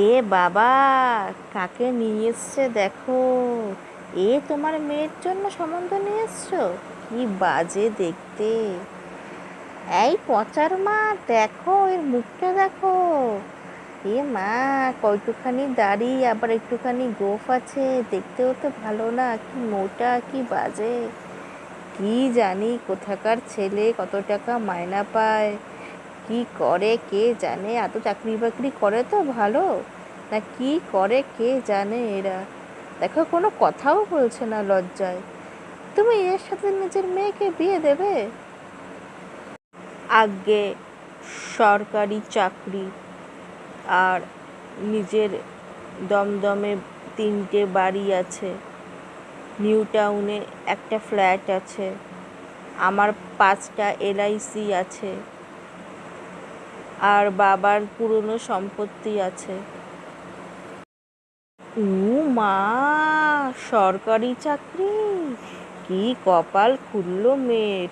এ বাবা, কাকে নিয়ে এসছে দেখো। তোমার মেয়ের জন্য সম্বন্ধ নিয়ে এসছো? কি বাজে দেখতে। এই পচার মা, দেখো এর মুখটা দেখো। মা, কয়টুখানি দাড়ি, আবার একটুখানি গোঁফ আছে, দেখতেও তো ভালো না, কি মোটা, কি বাজে। কি জানি কোথাকার ছেলে, কত টাকা মায়না পায়, কি করে কে জানে। এত চাকরি বাকরি করে তো ভালো, না কি করে কে জানে এরা। দেখো কোনো কথাও বলছে না লজ্জায়। তুমি এর সাথে নিজের মেয়েকে বিয়ে দেবে? আগে সরকারি চাকরি, আর নিজের দমদমে 3টে বাড়ি আছে, নিউ টাউনে একটা ফ্ল্যাট আছে, আমার 5টা LIC আছে, আর বাবার পুরনো সম্পত্তি আছে। মা, সরকারি চাকরি? কি কপাল খুললো মেয়ের।